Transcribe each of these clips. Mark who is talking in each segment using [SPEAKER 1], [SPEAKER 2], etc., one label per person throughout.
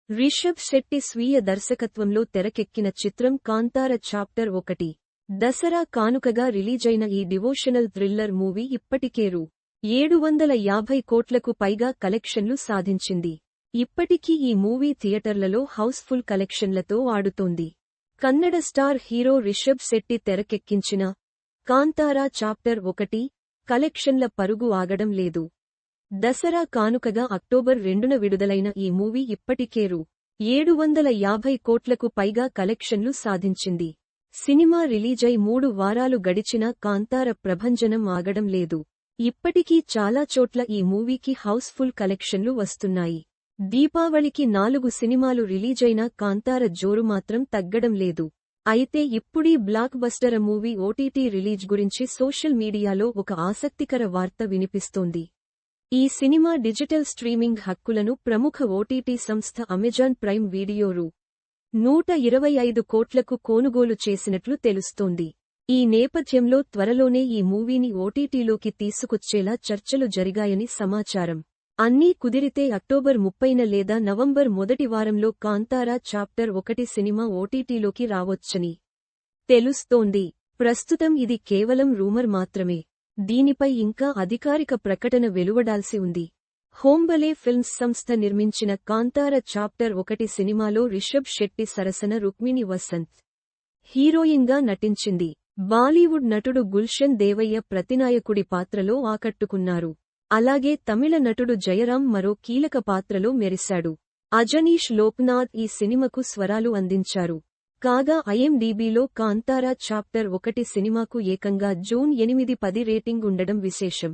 [SPEAKER 1] రిషబ్ శెట్టి స్వీయ దర్శకత్వంలో తెరకెక్కిన చిత్రం కాంతార చాప్టర్ 1. దసరా కానుకగా రిలీజైన ఈ డివోషనల్ థ్రిల్లర్ మూవీ ఇప్పటికే రూ. 750 కోట్లకు పైగా కలెక్షన్లు సాధించింది. ఇప్పటికీ ఈ మూవీ థియేటర్లలో హౌస్ఫుల్ కలెక్షన్లతో ఆడుతోంది. కన్నడ స్టార్ హీరో రిషబ్ శెట్టి తెరకెక్కించిన కాంతారా చాప్టర్ 1 కలెక్షన్ల పరుగు ఆగడం లేదు. దసరా కానుకగా అక్టోబర్ 2న విడుదలైన ఈ మూవీ ఇప్పటికే రూ. 750 కోట్లకు పైగా కలెక్షన్లు సాధించింది. సినిమా రిలీజై 3 వారాలు గడిచినా కాంతార ప్రభంజనం ఆగడం లేదు. ఇప్పటికీ చాలా చోట్ల ఈ మూవీకి హౌస్ఫుల్ కలెక్షన్లు వస్తున్నాయి. దీపావళికి 4 సినిమాలు రిలీజైనా కాంతార జోరు మాత్రం తగ్గడం లేదు. అయితే ఇప్పుడీ block buster movie OTT release గురించి సోషల్ మీడియాలో ఒక ఆసక్తికర వార్త వినిపిస్తోంది. ఈ సినిమా డిజిటల్ స్ట్రీమింగ్ హక్కులను ప్రముఖ ఓటీటీ సంస్థ అమెజాన్ ప్రైమ్ వీడియో రూ. 125 కోట్లకు కొనుగోలు చేసినట్లు తెలుస్తోంది. ఈ నేపథ్యంలో త్వరలోనే ఈ మూవీని ఓటీటీలోకి తీసుకొచ్చేలా చర్చలు జరిగాయని సమాచారం. అన్నీ కుదిరితే అక్టోబర్ 30న లేదా నవంబర్ మొదటి వారంలో కాంతారా చాప్టర్ 1 సినిమా ఓటీటీలోకి రావొచ్చని తెలుస్తోంది. ప్రస్తుతం ఇది కేవలం రూమర్ మాత్రమే. దీనిపై ఇంకా అధికారిక ప్రకటన వెలువడాల్సి ఉంది. హోంబలే ఫిల్మ్స్ సంస్థ నిర్మించిన కాంతార చాప్టర్ 1 సినిమాలో రిషబ్ శెట్టి సరసన రుక్మిణి వసంత్ హీరోయిన్గా నటించింది. బాలీవుడ్ నటుడు గుల్షన్ దేవయ్య ప్రతినాయకుడి పాత్రలో ఆకట్టుకున్నారు. అలాగే తమిళ నటుడు జయరాం మరో కీలక పాత్రలో మెరిశాడు. అజనీష్ లోక్నాథ్ ఈ సినిమాకు స్వరాలు అందించారు. కాగా ఐఎండీబీలో కాంతారా చాప్టర్ 1 సినిమాకు ఏకంగా జూన్ 8-10 రేటింగ్ ఉండడం విశేషం.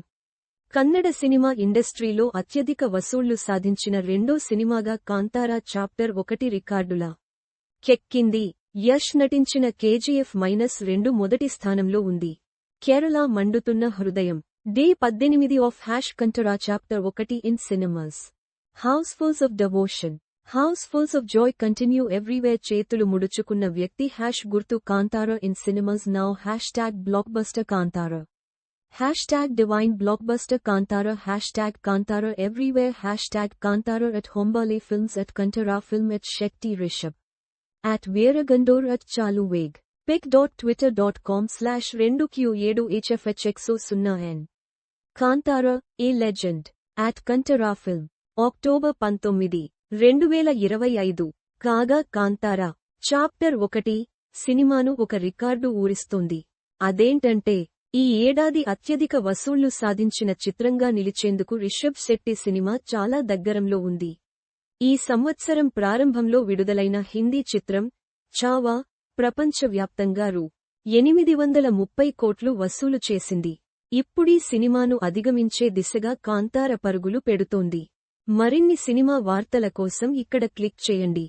[SPEAKER 1] కన్నడ సినిమా ఇండస్ట్రీలో అత్యధిక వసూళ్లు సాధించిన రెండో సినిమాగా కాంతారా చాప్టర్ 1 రికార్డులా కెక్కింది. యష్ నటించిన KGF-2 మొదటి స్థానంలో ఉంది. కేరళ మండుతున్న హృదయం day 18 of Kantara chapter 1 in cinemas. Housefulls of devotion housefulls of joy continue everywhere. చేతులు ముడుచుకున్న వ్యక్తి గుర్తు Kantara in cinemas now #blockbuster Kantara #divine blockbuster Kantara Kantara everywhere Kantara at Hombale films at Kantara film at Shetty Rishab at వీరగండోర్ at చాలువేగ్ pic.twitter.com/2q7hfhxo0n Kantara a legend at Kantara film October 19, 2025. కాగా Kantara chapter 1 సినిమాను ఒక record ఊరిస్తోంది. అదేంటంటే ఈ ఏడాది అత్యధిక వసూళ్లు సాధించిన చిత్రంగా నిలిచేందుకు రిషబ్ శెట్టి సినిమా చాలా దగ్గరంలో ఉంది. ఈ సంవత్సరం ప్రారంభంలో విడుదలైన హిందీ చిత్రం ఛావా ప్రపంచవ్యాప్తంగా రూ. 830 కోట్లు వసూలు చేసింది. ఇప్పుడీ సినిమాను అధిగమించే దిశగా కాంతార పరుగులు పెడుతోంది. మరిన్ని సినిమా వార్తల కోసం ఇక్కడ క్లిక్ చేయండి.